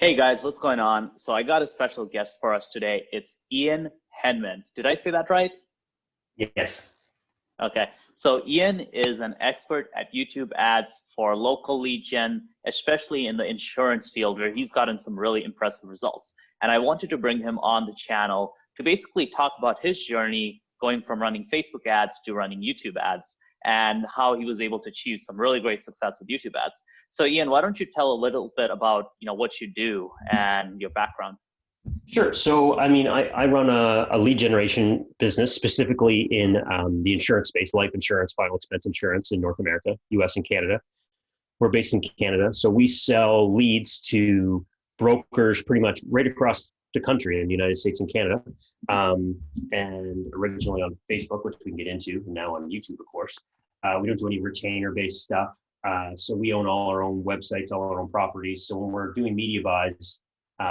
Hey guys, what's going on? So I got a special guest for us today. It's Ian Henman. Did I say that right? Yes. Okay. So Ian is an expert at YouTube ads for local lead gen, especially in the insurance field, where he's gotten some really impressive results. And I wanted to bring him on the channel to basically talk about his journey going from running Facebook ads to running YouTube ads and how he was able to achieve some really great success with YouTube ads. So Ian, why don't you tell a little bit about what you do and your background? Sure. So, I run a lead generation business specifically in the insurance space, life insurance, final expense insurance in North America, US and Canada. We're based in Canada. So we sell leads to brokers pretty much right across the country in the United States and Canada. And originally on Facebook, which we can get into, and now on YouTube, of course. We don't do any retainer-based stuff. So we own all our own websites, all our own properties. So when we're doing media buys,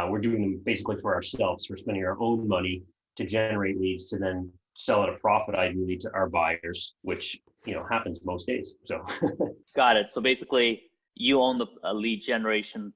we're doing them basically for ourselves. We're spending our own money to generate leads to then sell at a profit, ideally, to our buyers, which happens most days. So Got it. So basically, you own the lead generation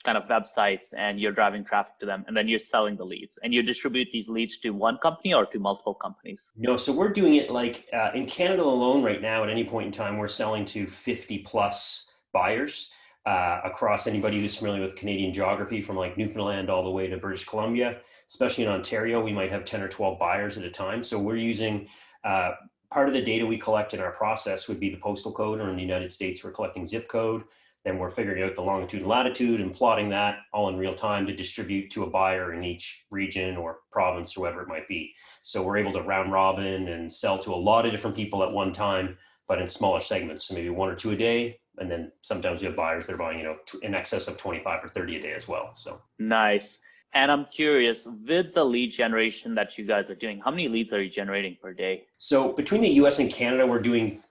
kind of websites, and you're driving traffic to them, and then you're selling the leads. And you distribute these leads to one company or to multiple companies? no, so we're doing it like in Canada alone right now. At any point in time, we're selling to 50 plus buyers across anybody who's familiar with Canadian geography, from like Newfoundland all the way to British Columbia. Especially in Ontario, we might have 10 or 12 buyers at a time. So we're using part of the data we collect in our process would be the postal code, or in the United States, we're collecting zip code. Then we're figuring out the longitude and latitude and plotting that all in real time to distribute to a buyer in each region or province or whatever it might be. So we're able to round robin and sell to a lot of different people at one time, but in smaller segments. So maybe one or two a day. And then sometimes you have buyers that are buying, in excess of 25 or 30 a day as well. So Nice. And I'm curious, with the lead generation that you guys are doing, how many leads are you generating per day? So between the US and Canada, we're doing,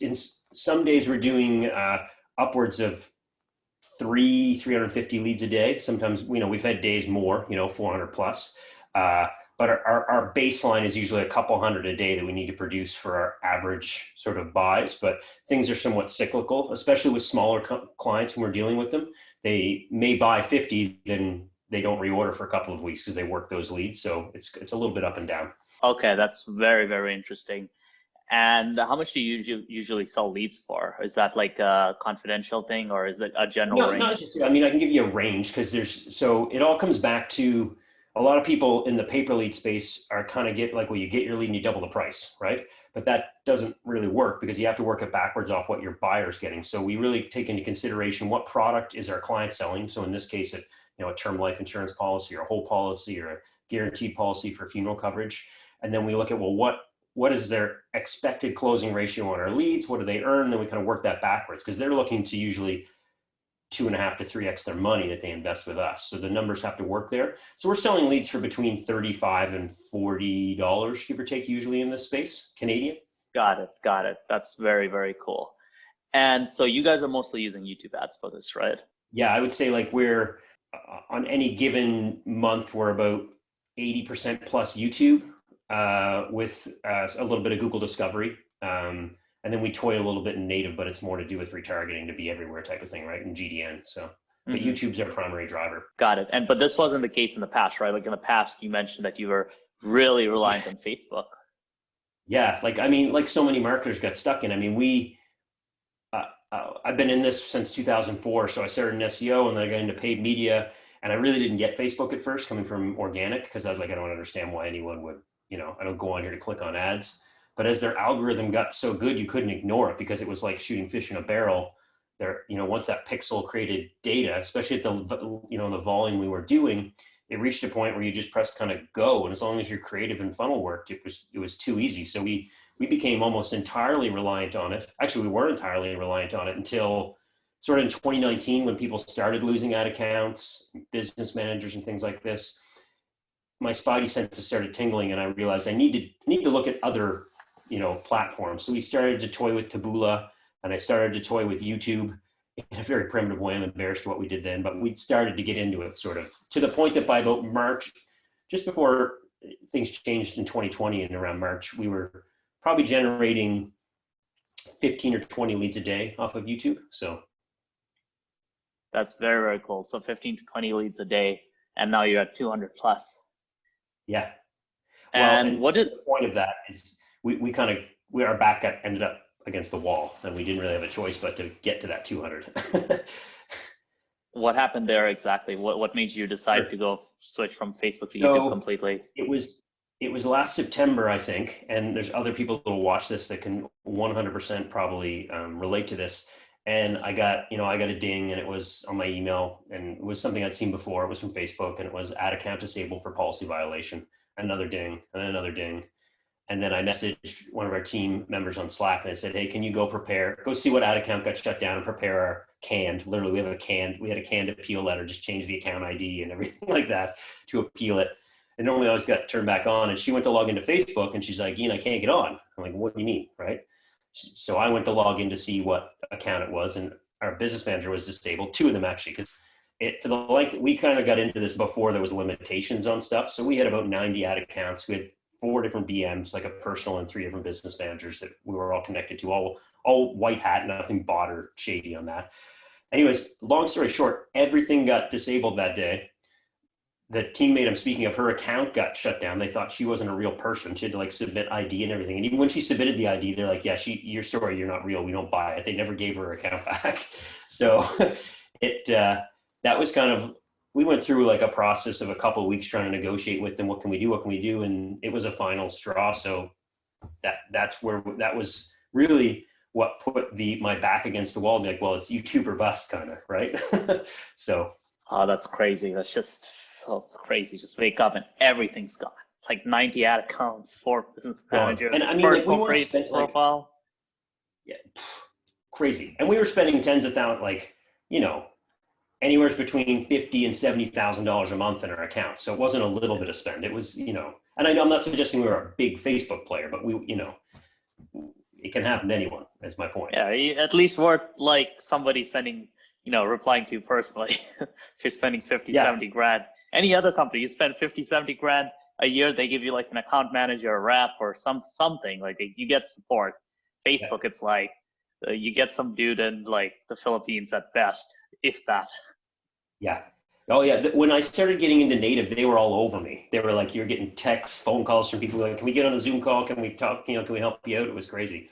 in some days we're doing upwards of 350 leads a day. Sometimes, we've had days more, 400 plus. But our baseline is usually a couple hundred a day that we need to produce for our average sort of buys. But things are somewhat cyclical, especially with smaller clients when we're dealing with them. They may buy 50, then they don't reorder for a couple of weeks because they work those leads. So it's a little bit up and down. Okay, that's very, very interesting. And how much do you usually sell leads for? Is that like a confidential thing, or is it a general No, not range? just, I can give you a range because so it all comes back to a lot of people in the pay per lead space are kind of well, you get your lead and you double the price, right? But that doesn't really work because you have to work it backwards off what your buyer's getting. So we really take into consideration what product is our client selling. So in this case, a term life insurance policy or a whole policy or a guaranteed policy for funeral coverage. And then we look at, well, what is their expected closing ratio on our leads? What do they earn? Then we kind of work that backwards because they're looking to usually 2.5 to 3x their money that they invest with us. So the numbers have to work there. So we're selling leads for between $35 and $40, give or take, usually in this space, Canadian. Got it. Got it. That's very, very cool. And so you guys are mostly using YouTube ads for this, right? Yeah, I would say like we're on any given month, we're about 80% plus YouTube with a little bit of Google Discovery. And then we toy a little bit in native, but it's more to do with retargeting to be everywhere type of thing, right? In GDN. So, but YouTube's our primary driver. Got it. But this wasn't the case in the past, right? Like in the past, you mentioned that you were really reliant on Facebook. Yeah, like so many marketers got stuck in. I've been in this since 2004. So I started in SEO and then I got into paid media, and I really didn't get Facebook at first, coming from organic, because I was like, I don't understand why anyone would, I don't go on here to click on ads. But as their algorithm got so good, you couldn't ignore it because it was like shooting fish in a barrel. There, once that pixel created data, especially at the volume we were doing, it reached a point where you just pressed kind of go, and as long as your creative and funnel worked, it was too easy. So we became almost entirely reliant on it. Actually, we were entirely reliant on it until sort of in 2019, when people started losing ad accounts, business managers, and things like this. My spidey senses started tingling, and I realized I need to look at other platforms. So we started to toy with Taboola, and I started to toy with YouTube in a very primitive way. I'm embarrassed what we did then, but we'd started to get into it sort of to the point that by about March, just before things changed in 2020 and around March, we were probably generating 15 or 20 leads a day off of YouTube. So That's very, very cool. So 15 to 20 leads a day, and now you're at 200 plus. Yeah. Well, And and what did the point of that is our back ended up against the wall, and we didn't really have a choice but to get to that 200. what happened there exactly? What made you decide Sure. to go switch from Facebook to YouTube So completely? it was last September, I think, and there's other people that will watch this that can 100% probably relate to this. And I got a ding, and it was on my email, and it was something I'd seen before. It was from Facebook, and it was ad account disabled for policy violation. Another ding, and then another ding. And then I messaged one of our team members on Slack, and I said, hey, can you go see what ad account got shut down and prepare our canned, literally we had a canned appeal letter, just change the account ID and everything like that to appeal it. And normally I always got turned back on, and she went to log into Facebook, and she's like, Ian, I can't get on. I'm like, what do you mean, right? So I went to log in to see what account it was, and our business manager was disabled, two of them actually, because for the length, we kind of got into this before there was limitations on stuff. So we had about 90 ad accounts. We had 4 different BMs, like a personal, and 3 different business managers that we were all connected to, all white hat, nothing bought or shady on that. Anyways, long story short, everything got disabled that day. The teammate I'm speaking of, her account got shut down. They thought she wasn't a real person. She had to like submit ID and everything. And even when she submitted the ID, they're like, yeah, you're sorry, you're not real. We don't buy it. They never gave her account back. So that was kind of, we went through like a process of a couple of weeks trying to negotiate with them. What can we do? What can we do? And it was a final straw. So that was really what put my back against the wall. Like, well, it's YouTube or bust kind of, right? So. Oh, that's crazy. That's just so crazy. Just wake up and everything's gone. It's like 90 ad accounts, 4 business managers, and I mean, like, we weren't spending profile. Yeah, crazy. And we were spending tens of thousands, like, anywhere between $50,000 and $70,000 a month in our account. So it wasn't a little bit of spend. It was, and I know I'm not suggesting we were a big Facebook player, but it can happen to anyone. That's my point. Yeah, at least worth like somebody sending, replying to you personally. If you're spending 50, 70 grand. Any other company, you spend 50, 70 grand a year, they give you like an account manager, a rep, or something. Like you get support. Facebook, It's like you get some dude in like the Philippines at best, if that. Yeah. Oh yeah. When I started getting into native, they were all over me. They were like, you're getting texts, phone calls from people like, can we get on a Zoom call? Can we talk? Can we help you out? It was crazy.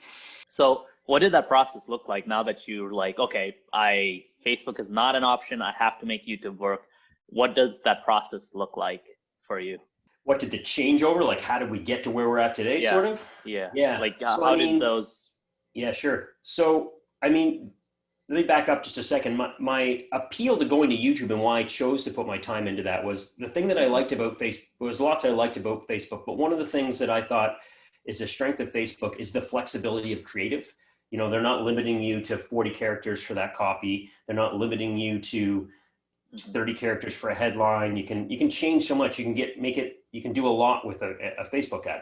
So what did that process look like now that you're like, okay, Facebook is not an option. I have to make YouTube work. What does that process look like for you? What did the changeover? Like, how did we get to where we're at today? Sort of? Yeah. Like, so, how did those? Yeah, sure. So, I mean, let me back up just a second. My appeal to going to YouTube and why I chose to put my time into that was the thing that I liked about Facebook. There was lots I liked about Facebook, but one of the things that I thought is the strength of Facebook is the flexibility of creative. They're not limiting you to 40 characters for that copy. They're not limiting you to 30 characters for a headline. You can change so much. You can do a lot with a Facebook ad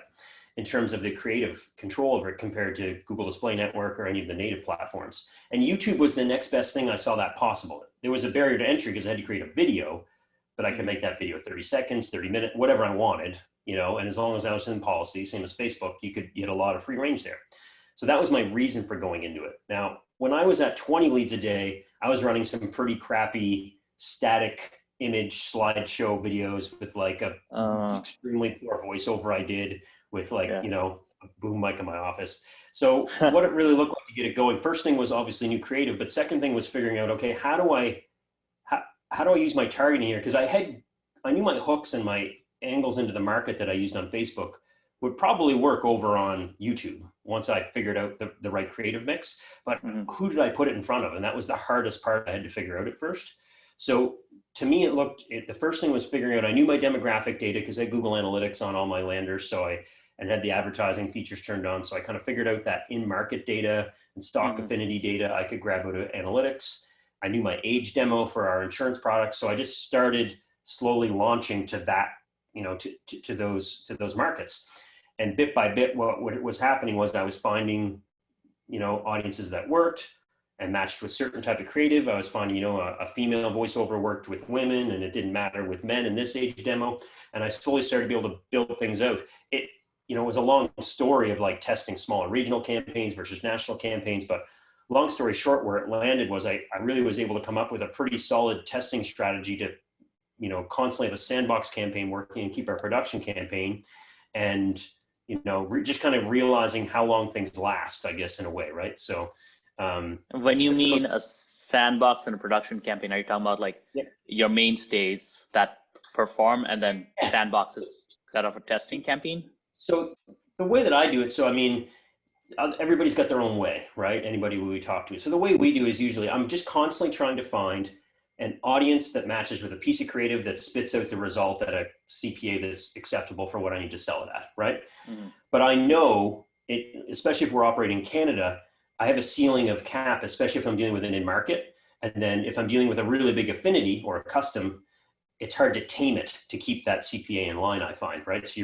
in terms of the creative control over it compared to Google Display Network or any of the native platforms. And YouTube was the next best thing I saw that possible. There was a barrier to entry because I had to create a video, but I could make that video 30 seconds, 30 minutes, whatever I wanted, and as long as I was in policy, same as Facebook, you had a lot of free range there. So that was my reason for going into it. Now, when I was at 20 leads a day, I was running some pretty crappy static image slideshow videos with like a extremely poor voiceover I did with like, a boom mic in my office. So what it really looked like to get it going, first thing was obviously new creative, but second thing was figuring out, okay, how do I use my targeting here? Because I knew my hooks and my angles into the market that I used on Facebook would probably work over on YouTube once I figured out the right creative mix, but who did I put it in front of? And that was the hardest part I had to figure out at first. So to me, the first thing was figuring out, I knew my demographic data because I had Google Analytics on all my landers. And had the advertising features turned on. So I kind of figured out that in-market data and stock affinity data I could grab out of analytics. I knew my age demo for our insurance products. So I just started slowly launching to that, to those markets. And bit by bit, what was happening was I was finding, audiences that worked and matched with certain type of creative. I was finding, a female voiceover worked with women and it didn't matter with men in this age demo. And I slowly started to be able to build things out. It was a long story of like testing smaller regional campaigns versus national campaigns. But long story short, where it landed was I really was able to come up with a pretty solid testing strategy to, you know, constantly have a Sandbox campaign working and keep our production campaign, and, you know, just kind of realizing how long things last, I guess, in a way, right? So when you mean a Sandbox and a production campaign, are you talking about like your mainstays that perform, and then Sandbox is kind of a testing campaign? So the way that I do it, so I mean, everybody's got their own way, right? Anybody we talk to. So the way we do is usually I'm just constantly trying to find an audience that matches with a piece of creative that spits out the result at a CPA that's acceptable for what I need to sell it at, right? Mm-hmm. But I know it, especially if we're operating in Canada, I have a ceiling of cap, especially if I'm dealing with an in-market. And then if I'm dealing with a really big affinity or a custom, it's hard to tame it to keep that CPA in line, I find, right? So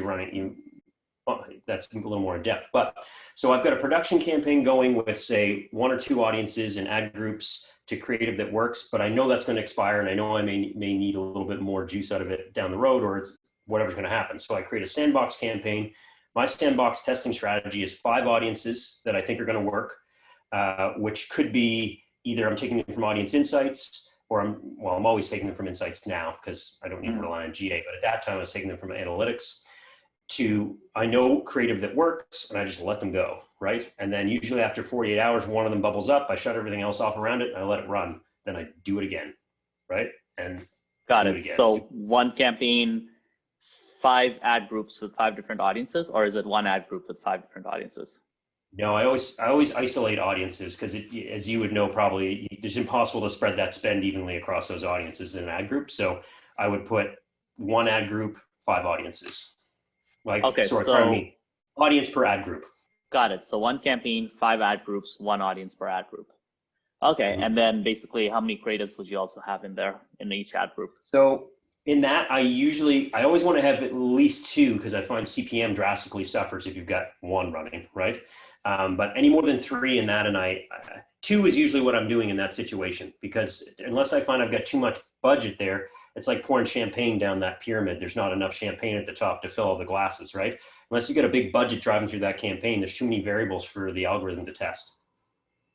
that's a little more in depth. But so I've got a production campaign going with, say, 1 or 2 audiences and ad groups to creative that works, but I know that's going to expire, and I know I may need a little bit more juice out of it down the road, or it's whatever's going to happen. So I create a Sandbox campaign. My Sandbox testing strategy is 5 audiences that I think are going to work, which could be either I'm taking them from audience insights, or I'm always taking them from insights now because I don't need to rely on GA, but at that time I was taking them from analytics. To I know creative that works, and I just let them go, right? And then usually after 48 hours, one of them bubbles up, I shut everything else off around it, and I let it run. Then I do it again, right? And got it. So one campaign, 5 ad groups with 5 different audiences, or is it 1 ad group with 5 different audiences? No, I always isolate audiences because, as you would know, probably it's impossible to spread that spend evenly across those audiences in an ad group. So I would put 1 ad group, 5 audiences. Like, okay, sorry, pardon me, audience per ad group. Got it. So 1 campaign, 5 ad groups, 1 audience per ad group. Okay, and then basically how many creatives would you also have in there in each ad group? So in that, I always want to have at least 2 because I find CPM drastically suffers if you've got 1 running, right? But any more than 3 in that, and 2 is usually what I'm doing in that situation, because unless I find I've got too much budget there, it's like pouring champagne down that pyramid. There's not enough champagne at the top to fill all the glasses, right? Unless you get a big budget driving through that campaign, there's too many variables for the algorithm to test.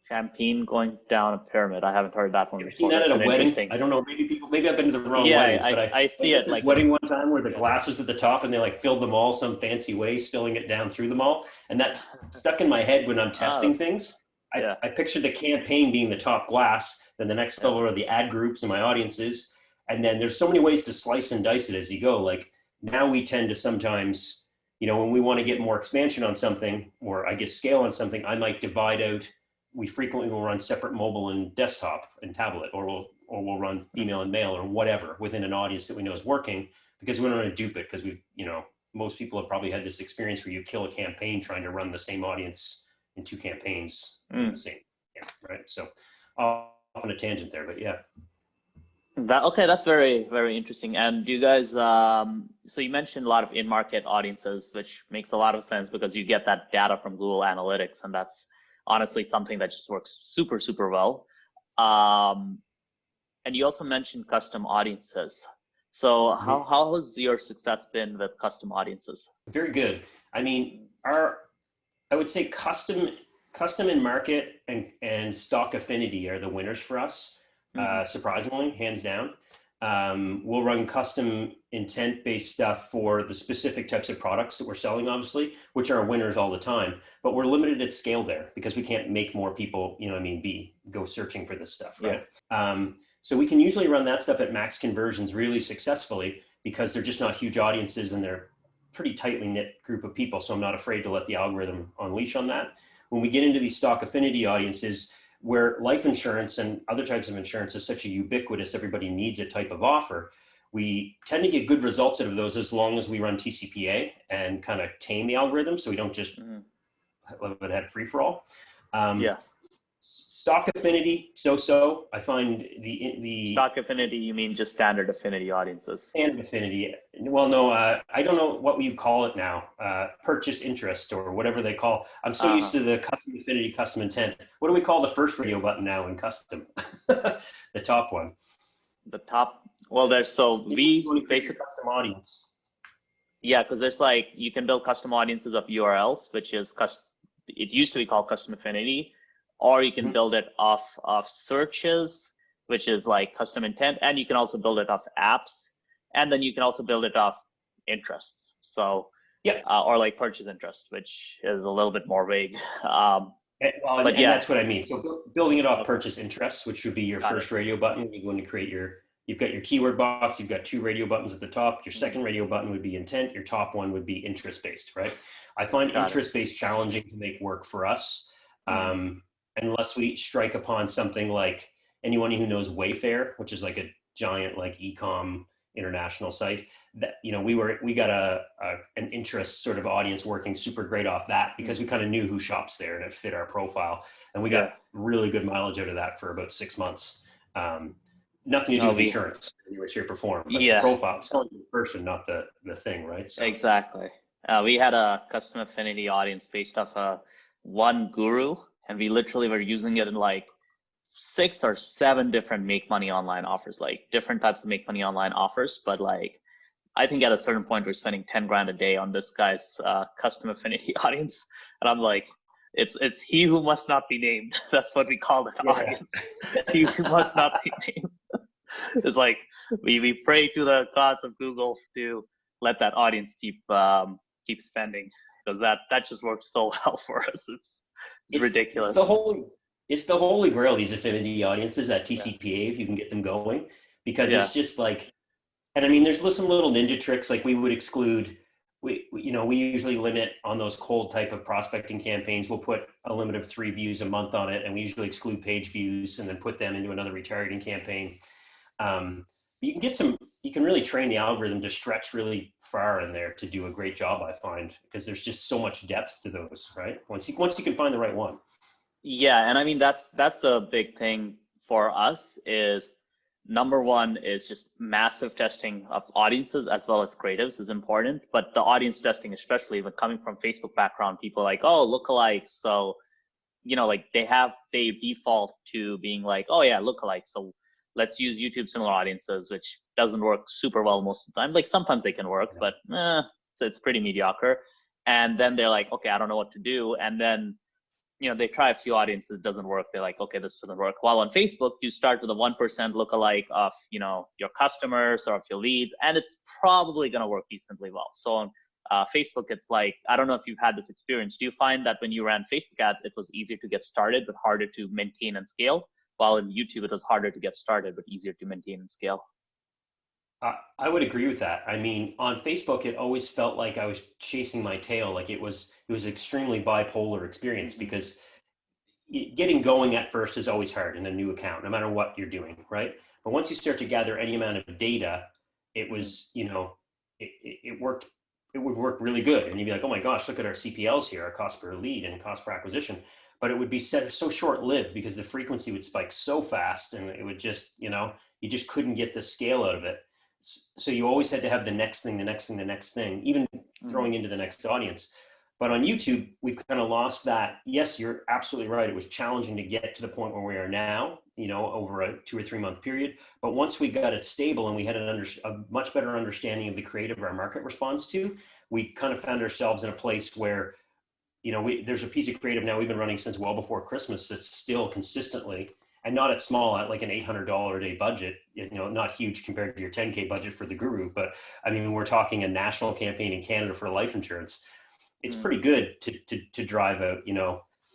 Champagne going down a pyramid. I haven't heard that one before. Seen that at a wedding? I don't know. Maybe I've been to the wrong weddings, but I see it. This like wedding one time where the glass was at the top and they like filled them all some fancy way, spilling it down through them all, and that's stuck in my head when I'm testing things. I pictured the campaign being the top glass, then the next level are the ad groups and my audiences. And then there's so many ways to slice and dice it as you go. Like now we tend to sometimes, you know, when we want to get more expansion on something, or I guess scale on something, I might divide out. We frequently will run separate mobile and desktop and tablet, or we'll run female and male or whatever within an audience that we know is working, because we don't want to dupe it. Because most people have probably had this experience where you kill a campaign trying to run the same audience in 2 campaigns in the same, right? So off on a tangent there, but yeah. Okay, that's very, very interesting. And do you guys, so you mentioned a lot of in-market audiences, which makes a lot of sense because you get that data from Google Analytics, and that's honestly something that just works super, super well. And you also mentioned custom audiences. So how has your success been with custom audiences? Very good. I mean, I would say custom in market and stock affinity are the winners for us. Surprisingly, hands down. We'll run custom intent-based stuff for the specific types of products that we're selling, obviously, which are winners all the time, but we're limited at scale there because we can't make more people, go searching for this stuff, right? Yeah. So we can usually run that stuff at max conversions really successfully because they're just not huge audiences and they're pretty tightly knit group of people. So I'm not afraid to let the algorithm unleash on that. When we get into these stock affinity audiences, where life insurance and other types of insurance is such a ubiquitous, everybody needs a type of offer, we tend to get good results out of those as long as we run TCPA and kind of tame the algorithm so we don't just let it have free for all. Stock affinity, so I find the stock affinity, you mean just standard affinity audiences? Standard affinity. Well, no, I don't know what you call it now. Purchase interest or whatever they call. I'm so used to the custom affinity, custom intent. What do we call the first radio button now in custom? The top one. The top. Well, we basically custom audience. Yeah, because there's you can build custom audiences of URLs, which is it used to be called custom affinity. or you can Mhm. build it off of searches, which is like custom intent, and you can also build it off apps, and then you can also build it off interests. So, Yeah. or like purchase interest, which is a little bit more vague. Well, But and yeah, that's what I mean. So building it off okay, purchase interests, which would be your got it. first radio button, you're going to create you've got your keyword box, you've got 2 radio buttons at the top. Your Mhm. second radio button would be intent. Your top one would be interest-based, right? I find Got it. interest-based challenging to make work for us, Mhm. unless we strike upon something like anyone who knows Wayfair, which is like a giant like e-com international site. That we got an interest sort of audience working super great off that because we Mhm. kind of knew who shops there and it fit our profile, and we got Yeah. really good mileage out of that for about 6 months. Nothing to do No, with we insurance in any way, shape, or form, but the yeah, profile, selling to the person, not the thing, right? So exactly. We had a custom affinity audience based off one guru, and we literally were using it in like 6 or 7 different make money online offers, like different types of make money online offers. But like, I think at a certain point we're spending 10 grand a day on this guy's custom affinity audience, and I'm like, it's he who must not be named. That's what we call that yeah. audience. He who must not be named. It's like we pray to the gods of Google to let that audience keep spending, because that just works so well for us. It's It's ridiculous. the holy grail, these affinity audiences at Yeah. TCPA, if you can get them going, because Yeah. it's just like, and I mean, there's some little ninja tricks. Like we would exclude, we usually limit on those cold type of prospecting campaigns. We'll put a limit of 3 views a month on it, and we usually exclude page views and then put them into another retargeting campaign. You can really train the algorithm to stretch really far in there to do a great job, I find, because there's just so much depth to those, right? Once you can find the right one. Yeah, and I mean that's a big thing for us is number one is just massive testing of audiences as well as creatives is important, but the audience testing, especially when coming from Facebook background, people are like, oh, lookalikes. So, like they default to being like, oh yeah, lookalikes. So let's use YouTube similar audiences, which doesn't work super well most of the time. Like sometimes they can work, but it's pretty mediocre. And then they're like, okay, I don't know what to do. And then they try a few audiences, it doesn't work. They're like, okay, this doesn't work. While on Facebook, you start with a 1% lookalike of, your customers or of your leads, and it's probably going to work decently well. So on Facebook, it's like, I don't know if you've had this experience. Do you find that when you ran Facebook ads, it was easier to get started, but harder to maintain and scale? While in YouTube, it was harder to get started, but easier to maintain and scale. I would agree with that. I mean, on Facebook, it always felt like I was chasing my tail. Like it was an extremely bipolar experience Mm-hmm. because getting going at first is always hard in a new account, no matter what you're doing, right? But once you start to gather any amount of data, it was, it worked. It would work really good, and you'd be like, "Oh my gosh, look at our CPLs here, our cost per lead and cost per acquisition." But it would be so short-lived because the frequency would spike so fast, and it would just, you just couldn't get the scale out of it. So you always had to have the next thing, the next thing, the next thing, even Mm-hmm. throwing into the next audience. But on YouTube, we've kind of lost that. Yes, you're absolutely right. It was challenging to get to the point where we are now, over a 2 or 3 month period. But once we got it stable and we had a much better understanding of the creative our market responds to, we kind of found ourselves in a place where, there's a piece of creative now we've been running since well before Christmas that's still consistently, and not at small, at like an $800 a day budget, not huge compared to your 10K budget for the guru. But I mean, we're talking a national campaign in Canada for life insurance. It's Mm-hmm. pretty good to drive out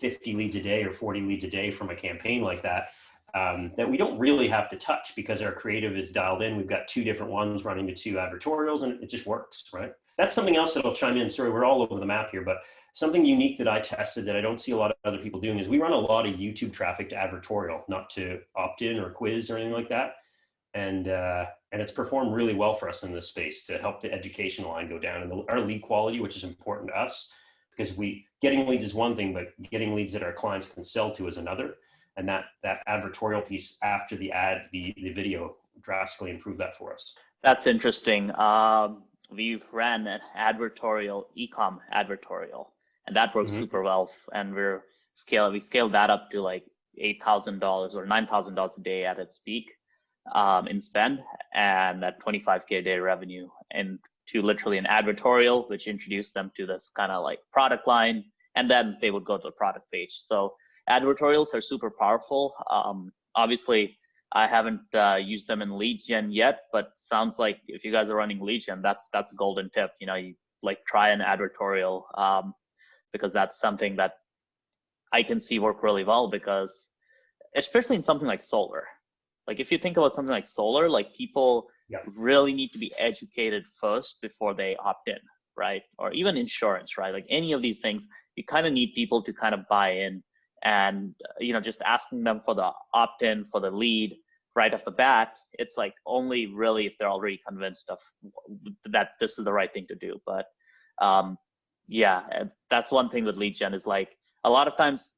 50 leads a day or 40 leads a day from a campaign like that, that we don't really have to touch because our creative is dialed in. We've got 2 different ones running to 2 advertorials, and it just works, right? That's something else that'll chime in. Sorry, we're all over the map here, but something unique that I tested that I don't see a lot of other people doing is we run a lot of YouTube traffic to advertorial, not to opt-in or quiz or anything like that. And it's performed really well for us in this space to help the education line go down, and our lead quality, which is important to us, because getting leads is one thing, but getting leads that our clients can sell to is another. And that advertorial piece after the ad, the video drastically improved that for us. That's interesting. We've ran an advertorial, ecom advertorial, and that works Mm-hmm. super well. And we scaled that up to like $8,000 or $9,000 a day at its peak in spend, and at 25K a day revenue, and to literally an advertorial, which introduced them to this kind of like product line, and then they would go to the product page. So advertorials are super powerful. Obviously, I haven't used them in lead gen yet, but sounds like if you guys are running lead gen, that's a golden tip. You know, you like try an advertorial, because that's something that I can see work really well, because especially in something like solar. Like if you think about something like solar, like people Yeah. really need to be educated first before they opt in, right? Or even insurance, right? Like any of these things, you kind of need people to kind of buy in, and you know, just asking them for the opt-in, for the lead right off the bat, it's like only really if they're already convinced of that this is the right thing to do. But yeah, that's one thing with lead gen, is like a lot of times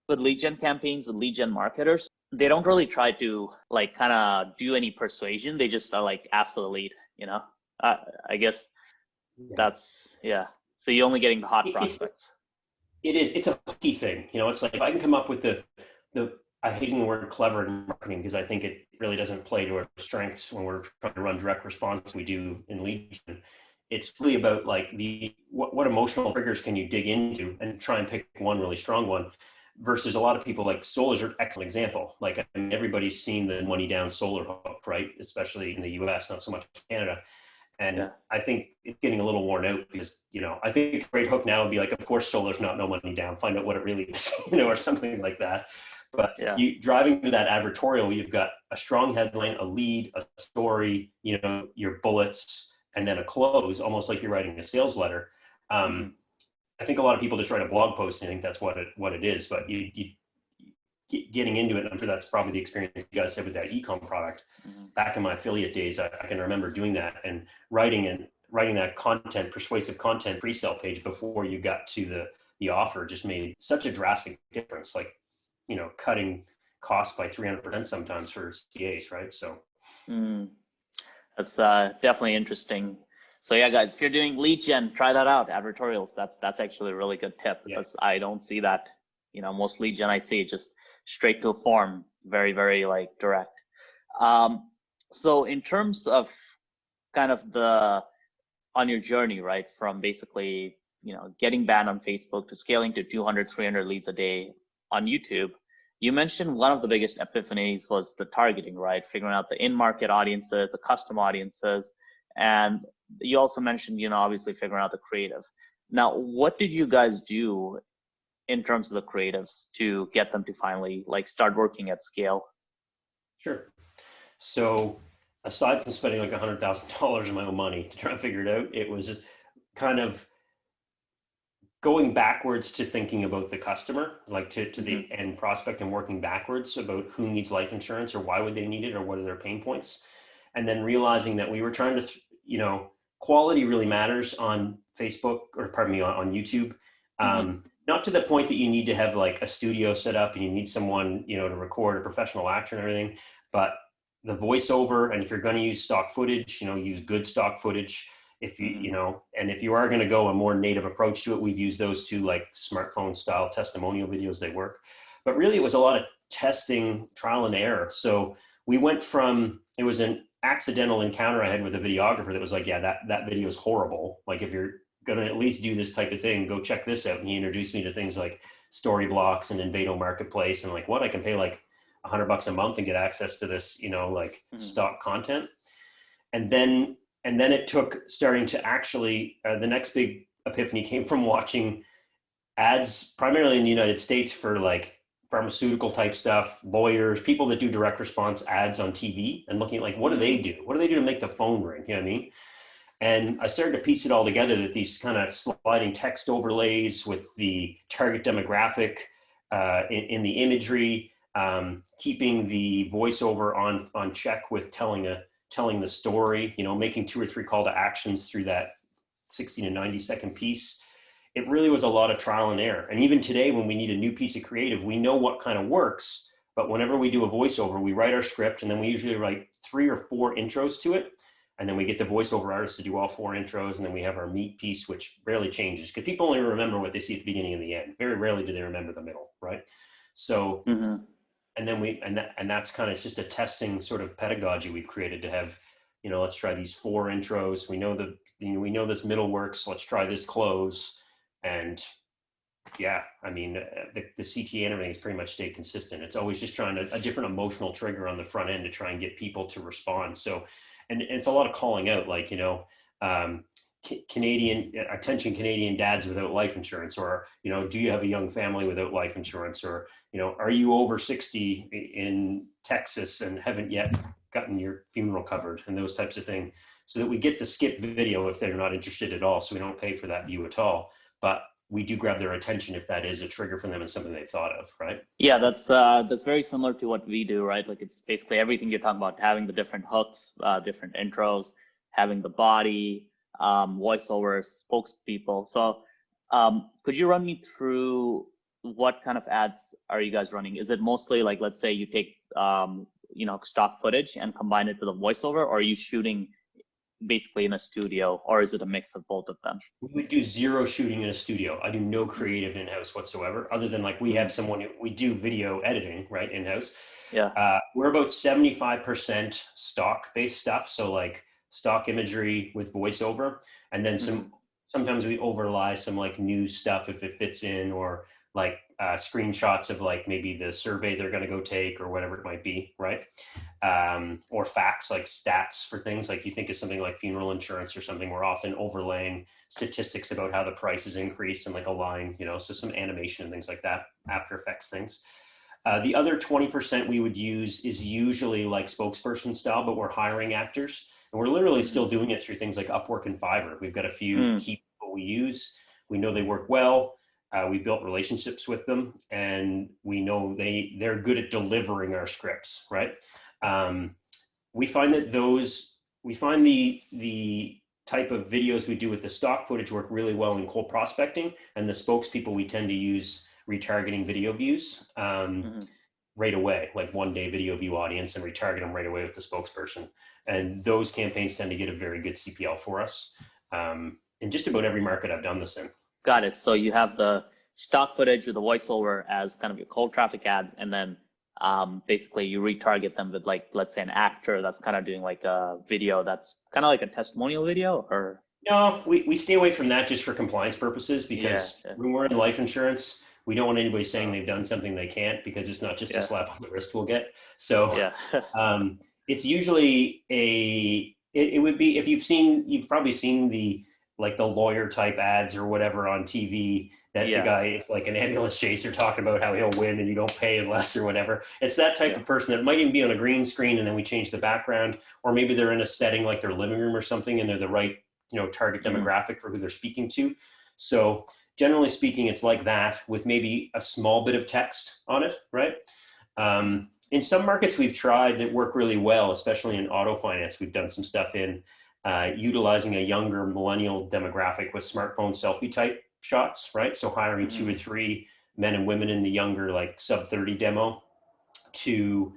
with lead gen campaigns, with lead gen marketers, they don't really try to like kind of do any persuasion. They just like ask for the lead, you know. I guess that's, yeah. So you're only getting the hot prospects. It is. It's a key thing. You know, it's like if I can come up with the I hate using the word clever in marketing because I think it really doesn't play to our strengths when we're trying to run direct response we do in lead gen. It's really about like what emotional triggers can you dig into and try and pick one really strong one, versus a lot of people like solar's an excellent example. Like I mean, everybody's seen the money down solar hook, right? Especially in the US, not so much Canada. And Yeah. I think it's getting a little worn out because, you know, I think a great hook now would be like, of course, solar's not no money down, find out what it really is, you know, or something like that. But Yeah. you driving to that advertorial, you've got a strong headline, a lead, a story, you know, your bullets, and then a close, almost like you're writing a sales letter. I think a lot of people just write a blog post and think that's what it is, but you getting into it, and I'm sure that's probably the experience you guys had with that e-com product. Back in my affiliate days, I can remember doing that and writing that content, persuasive content pre-sale page before you got to the offer just made such a drastic difference. Like, you know, cutting costs by 300% sometimes for CAs, right? So that's definitely interesting. So yeah, guys, if you're doing lead gen, try that out. Advertorials, that's actually a really good tip, because I don't see that. You know, most lead gen I see just straight to a form, very, very like direct. So in terms of kind of on your journey, right, from basically, you know, getting banned on Facebook to scaling to 200, 300 leads a day on YouTube, you mentioned one of the biggest epiphanies was the targeting, right? Figuring out the in-market audiences, the custom audiences, and you also mentioned, you know, obviously figuring out the creative. Now, what did you guys do in terms of the creatives to get them to finally like start working at scale? Sure. So aside from spending like $100,000 of my own money to try and figure it out, it was kind of going backwards to thinking about the customer, like to the end prospect, and working backwards about who needs life insurance or why would they need it or what are their pain points. And then realizing that we were trying to, you know, quality really matters on Facebook, or pardon me, on YouTube. Not to the point that you need to have like a studio set up and you need someone, you know, to record, a professional actor and everything, but the voiceover, and if you're going to use stock footage, you know, use good stock footage. If you, you know, and if you are going to go a more native approach to it, we've used those two like smartphone style testimonial videos, they work. But really it was a lot of testing, trial and error. So we went from, it was an accidental encounter I had with a videographer that was like, yeah, that video is horrible. Like if you're going to at least do this type of thing, go check this out. And he introduced me to things like Storyblocks and Invado Marketplace, and like, what, I can pay like $100 a month and get access to this, you know, like stock content. And then it took starting to actually, the next big epiphany came from watching ads primarily in the United States for like pharmaceutical type stuff, lawyers, people that do direct response ads on TV, and looking at like, what do they do? What do they do to make the phone ring? You know what I mean? And I started to piece it all together, that these kind of sliding text overlays with the target demographic in the imagery, keeping the voiceover on check with telling the story, you know, making 2 or 3 call to actions through that 60 to 90 second piece. It really was a lot of trial and error. And even today, when we need a new piece of creative, we know what kind of works, but whenever we do a voiceover, we write our script and then we usually write 3 or 4 intros to it. And then we get the voiceover artist to do all 4 intros. And then we have our meat piece, which rarely changes because people only remember what they see at the beginning and the end. Very rarely do they remember the middle, right? So, and then that's kind of, it's just a testing sort of pedagogy we've created to have, you know, let's try these 4 intros. We know we know this middle works. Let's try this close. And Yeah, I mean, the CTA and everything has pretty much stayed consistent. It's always just trying a different emotional trigger on the front end to try and get people to respond. So, and it's a lot of calling out, like, um, Canadian attention, Canadian dads without life insurance, or, do you have a young family without life insurance, or, are you over 60 in Texas and haven't yet gotten your funeral covered, and those types of things, so that we get the skip video if they're not interested at all. So we don't pay for that view at all. But we do grab their attention if that is a trigger for them and something they've thought of, right? Yeah, that's very similar to what we do, right? Like it's basically everything you're talking about, having the different hooks, different intros, having the body, voiceovers, spokespeople. So could you run me through what kind of ads are you guys running? Is it mostly like, let's say you take stock footage and combine it with a voiceover, or are you shooting basically in a studio, or is it a mix of both of them? We would do zero shooting in a studio. I do no creative in-house whatsoever, other than like we have someone, we do video editing, right, in-house. Yeah. We're about 75% stock-based stuff. So like stock imagery with voiceover, and then sometimes we overlay some like news stuff if it fits in, or like screenshots of like maybe the survey they're going to go take or whatever it might be, right? Or facts, like stats for things like you think of something like funeral insurance or something. We're often overlaying statistics about how the price has increased and like a line, so some animation and things like that, After Effects things. The other 20% we would use is usually like spokesperson style, but we're hiring actors. And we're literally still doing it through things like Upwork and Fiverr. We've got a few key people we use. We know they work well. We built relationships with them, and we know they're good at delivering our scripts, right? We find that the type of videos we do with the stock footage work really well in cold prospecting, and the spokespeople we tend to use retargeting video views right away, like 1 day video view audience, and retarget them right away with the spokesperson. And those campaigns tend to get a very good CPL for us. In just about every market I've done this in. Got it. So you have the stock footage or the voiceover as kind of your cold traffic ads, and then basically you retarget them with, like, let's say an actor that's kind of doing like a video that's kind of like a testimonial video, or? No, we stay away from that just for compliance purposes, because when we're in life insurance, we don't want anybody saying they've done something they can't, because it's not just a slap on the wrist we'll get. So it's usually it would be, if you've probably seen the lawyer type ads or whatever on TV, that the guy is like an ambulance chaser talking about how he'll win and you don't pay unless, or whatever. It's that type of person that might even be on a green screen and then we change the background, or maybe they're in a setting like their living room or something and they're the right target demographic for who they're speaking to. So generally speaking, it's like that with maybe a small bit of text on it, right? In some markets we've tried that work really well, especially in auto finance. We've done some stuff in utilizing a younger millennial demographic with smartphone selfie type shots, right? So hiring 2 or 3 men and women in the younger, like sub 30 demo to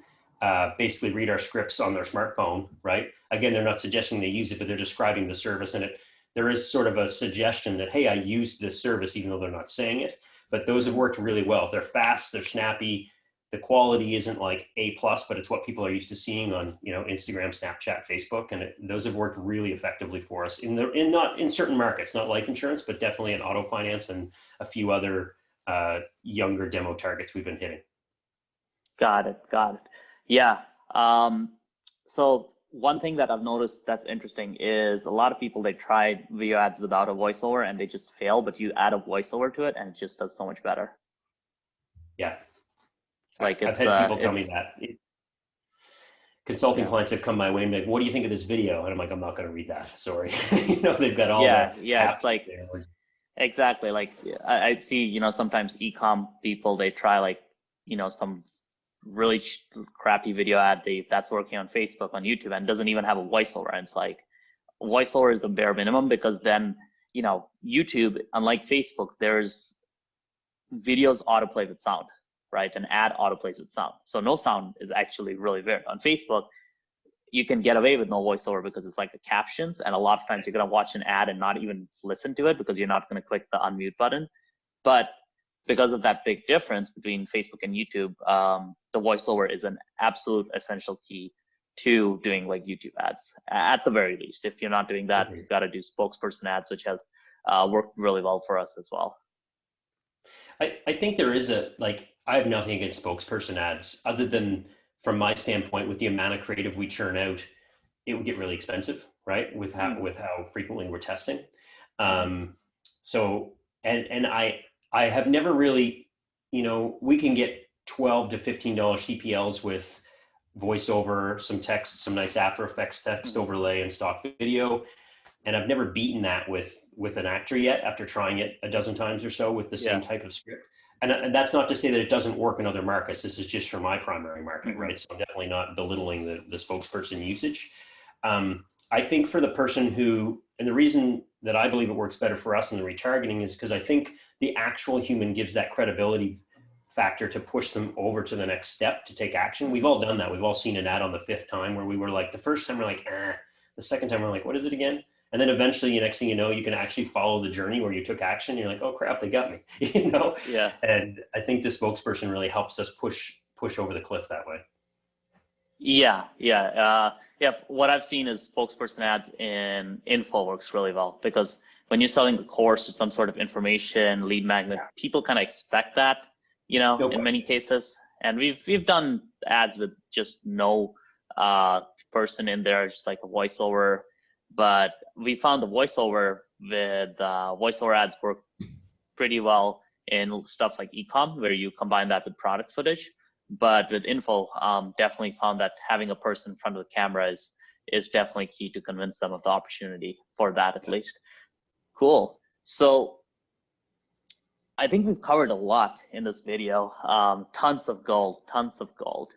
basically read our scripts on their smartphone, right? Again, they're not suggesting they use it, but they're describing the service, and there is sort of a suggestion that, hey, I used this service, even though they're not saying it. But those have worked really well. They're fast, they're snappy. The quality isn't like A+, but it's what people are used to seeing on Instagram, Snapchat, Facebook, and those have worked really effectively for us not in certain markets, not life insurance, but definitely in auto finance and a few other younger demo targets we've been hitting. Got it. Yeah. So one thing that I've noticed that's interesting is a lot of people, they tried video ads without a voiceover and they just fail, but you add a voiceover to it and it just does so much better. Yeah. Like I've had people tell me that. Consulting clients have come my way and be like, what do you think of this video? And I'm like, I'm not going to read that. Sorry. They've got all that. Yeah. It's like, exactly. Like I see, sometimes e-com people, they try like, some really crappy video ad that's working on Facebook, on YouTube, and doesn't even have a voiceover. And it's like, voiceover is the bare minimum, because then, YouTube, unlike Facebook, there's videos autoplay with sound, right? An ad autoplays with sound. So no sound is actually really weird. On Facebook, you can get away with no voiceover because it's like the captions. And a lot of times you're going to watch an ad and not even listen to it because you're not going to click the unmute button. But because of that big difference between Facebook and YouTube, the voiceover is an absolute essential key to doing like YouTube ads, at the very least. If you're not doing that, you've got to do spokesperson ads, which has worked really well for us as well. I think there is I have nothing against spokesperson ads other than from my standpoint, with the amount of creative we churn out, it would get really expensive, right? With how frequently we're testing. Um, so, and I have never really, we can get $12 to $15 CPLs with voiceover, some text, some nice After Effects text overlay and stock video. And I've never beaten that with an actor yet after trying it a dozen times or so with the same type of script. And that's not to say that it doesn't work in other markets. This is just for my primary market, right? So I'm definitely not belittling the spokesperson usage. I think for the person who, and the reason that I believe it works better for us in the retargeting is because I think the actual human gives that credibility factor to push them over to the next step to take action. We've all done that. We've all seen an ad on the 5th time where we were like, the first time we're like, the second time we're like, what is it again? And then eventually, next thing you know, you can actually follow the journey where you took action. You're like, oh crap, they got me, Yeah. And I think the spokesperson really helps us push over the cliff that way. Yeah. What I've seen is spokesperson ads in info works really well, because when you're selling the course or some sort of information lead magnet, people kind of expect that, in many cases. And we've done ads with just no person in there, just like a voiceover. But we found the voiceover ads work pretty well in stuff like e-com, where you combine that with product footage. But with info, definitely found that having a person in front of the camera is definitely key to convince them of the opportunity for that, at least. Cool. So I think we've covered a lot in this video. Tons of gold.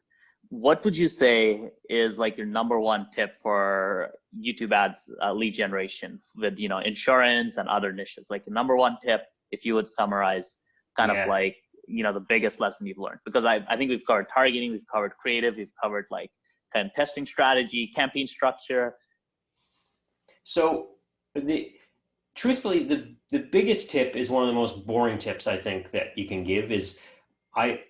What would you say is like your number one tip for YouTube ads lead generation with, insurance and other niches? Like your number one tip, if you would summarize kind of like, the biggest lesson you've learned? Because I think we've covered targeting, we've covered creative, we've covered like kind of testing strategy, campaign structure. So truthfully, the biggest tip is one of the most boring tips I think that you can give is I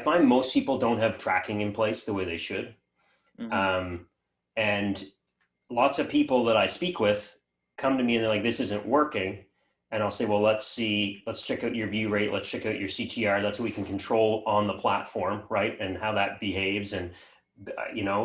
find most people don't have tracking in place the way they should. And lots of people that I speak with come to me and they're like, this isn't working. And I'll say, well, let's check out your view rate. Let's check out your CTR. That's what we can control on the platform, right? And how that behaves. And,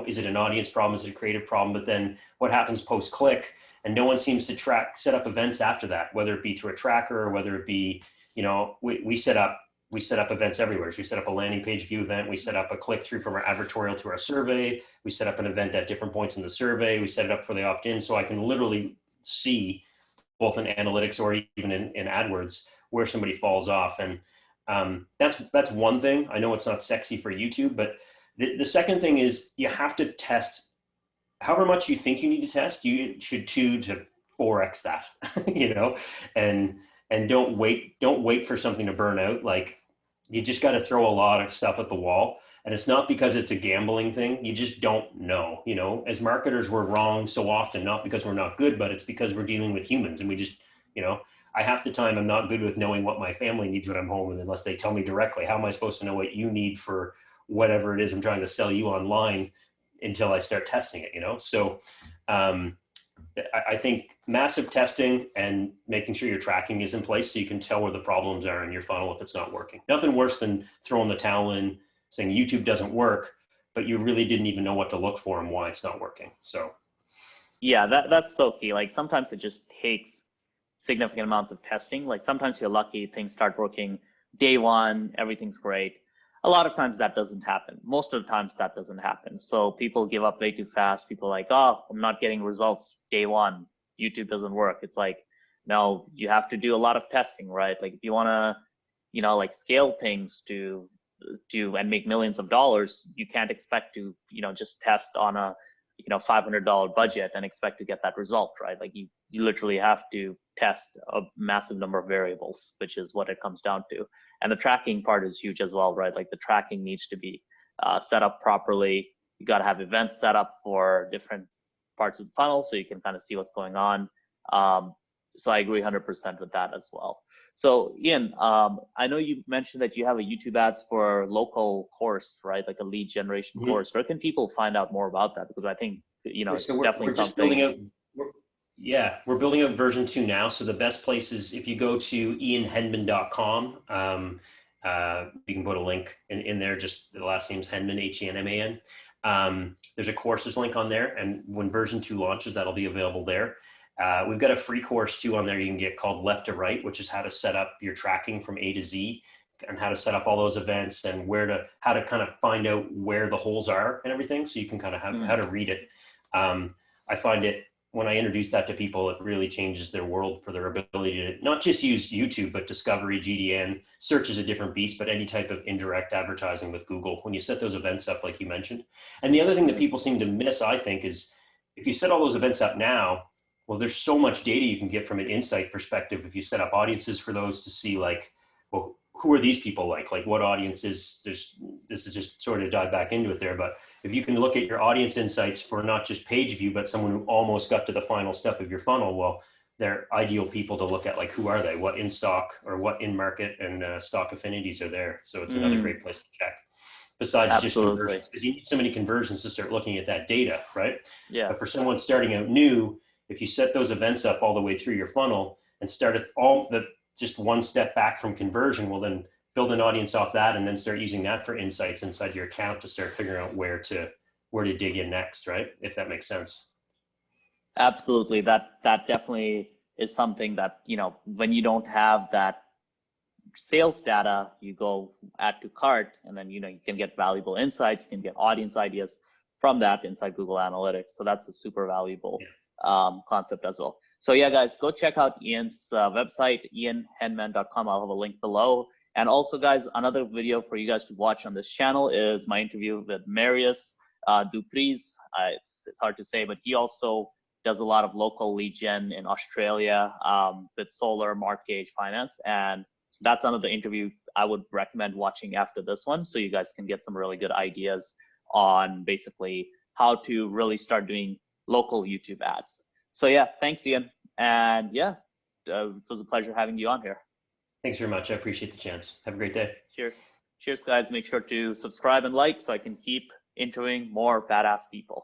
is it an audience problem? Is it a creative problem? But then what happens post-click? And no one seems to set up events after that, whether it be through a tracker or whether it be, we set up events everywhere. So we set up a landing page view event. We set up a click through from our advertorial to our survey. We set up an event at different points in the survey. We set it up for the opt-in. So I can literally see both in analytics or even in AdWords where somebody falls off. And that's one thing. I know it's not sexy for YouTube, but the second thing is you have to test however much you think you need to test. You should 2 to 4x that, and don't wait for something to burn out. Like you just got to throw a lot of stuff at the wall. And it's not because it's a gambling thing. You just don't know, as marketers, we're wrong so often, not because we're not good, but it's because we're dealing with humans. And we just, I half the time I'm not good with knowing what my family needs when I'm home. And unless they tell me directly, how am I supposed to know what you need for whatever it is I'm trying to sell you online until I start testing it, So I think massive testing and making sure your tracking is in place so you can tell where the problems are in your funnel if it's not working. Nothing worse than throwing the towel in, saying YouTube doesn't work, but you really didn't even know what to look for and why it's not working. So yeah, that's so key. Like sometimes it just takes significant amounts of testing. Like sometimes you're lucky, things start working day one, everything's great. A lot of times that doesn't happen. Most of the times that doesn't happen. So people give up way too fast. People are like, oh, I'm not getting results day one. YouTube doesn't work. It's like, no, you have to do a lot of testing, right? Like if you want to, like scale things to and make millions of dollars, you can't expect to, just test on a, $500 budget and expect to get that result, right? Like you literally have to test a massive number of variables, which is what it comes down to. And the tracking part is huge as well, right? Like the tracking needs to be set up properly. You got to have events set up for different parts of the funnel so you can kind of see what's going on. So I agree 100% with that as well. So Ian, I know you mentioned that you have a YouTube ads for local course, right? Like a lead generation course. Where can people find out more about that? Because I think, it's definitely we're just something. We're building out version 2 now. So the best place is if you go to ianhenman.com, You can put a link in there, just the last name's Henman, Henman. There's a courses link on there, and when version 2 launches, that'll be available there. We've got a free course too on there you can get called Left to Right, which is how to set up your tracking from A to Z, and how to set up all those events, and how to kind of find out where the holes are and everything, so you can kind of have how to read it. I find it, when I introduce that to people, it really changes their world for their ability to not just use YouTube, but discovery, GDN, search is a different beast, but any type of indirect advertising with Google, when you set those events up, like you mentioned. And the other thing that people seem to miss, I think, is if you set all those events up now, well, there's so much data you can get from an insight perspective if you set up audiences for those to see, like, well, who are these people like what audiences, this is just sort of dive back into it there, but if you can look at your audience insights for not just page view, but someone who almost got to the final step of your funnel, well, they're ideal people to look at, like, who are they, what in stock or what in market and stock affinities are there. So it's another great place to check, besides just conversions, because you need so many conversions to start looking at that data, right? Yeah. But for someone starting out new, if you set those events up all the way through your funnel and start at just one step back from conversion, well, then build an audience off that and then start using that for insights inside your account to start figuring out where to dig in next, right? If that makes sense. Absolutely. That definitely is something that, when you don't have that sales data, you go add to cart, and then, you can get valuable insights, you can get audience ideas from that inside Google Analytics. So that's a super valuable concept as well. So yeah, guys, go check out Ian's website, ianhenman.com. I'll have a link below. And also, guys, another video for you guys to watch on this channel is my interview with Marius Dupries. It's hard to say, but he also does a lot of local lead gen in Australia with solar, mortgage, finance. And so that's another interview I would recommend watching after this one, so you guys can get some really good ideas on basically how to really start doing local YouTube ads. So yeah, thanks, Ian. And yeah, it was a pleasure having you on here. Thanks very much. I appreciate the chance. Have a great day. Cheers. Cheers, guys. Make sure to subscribe and like so I can keep interviewing more badass people.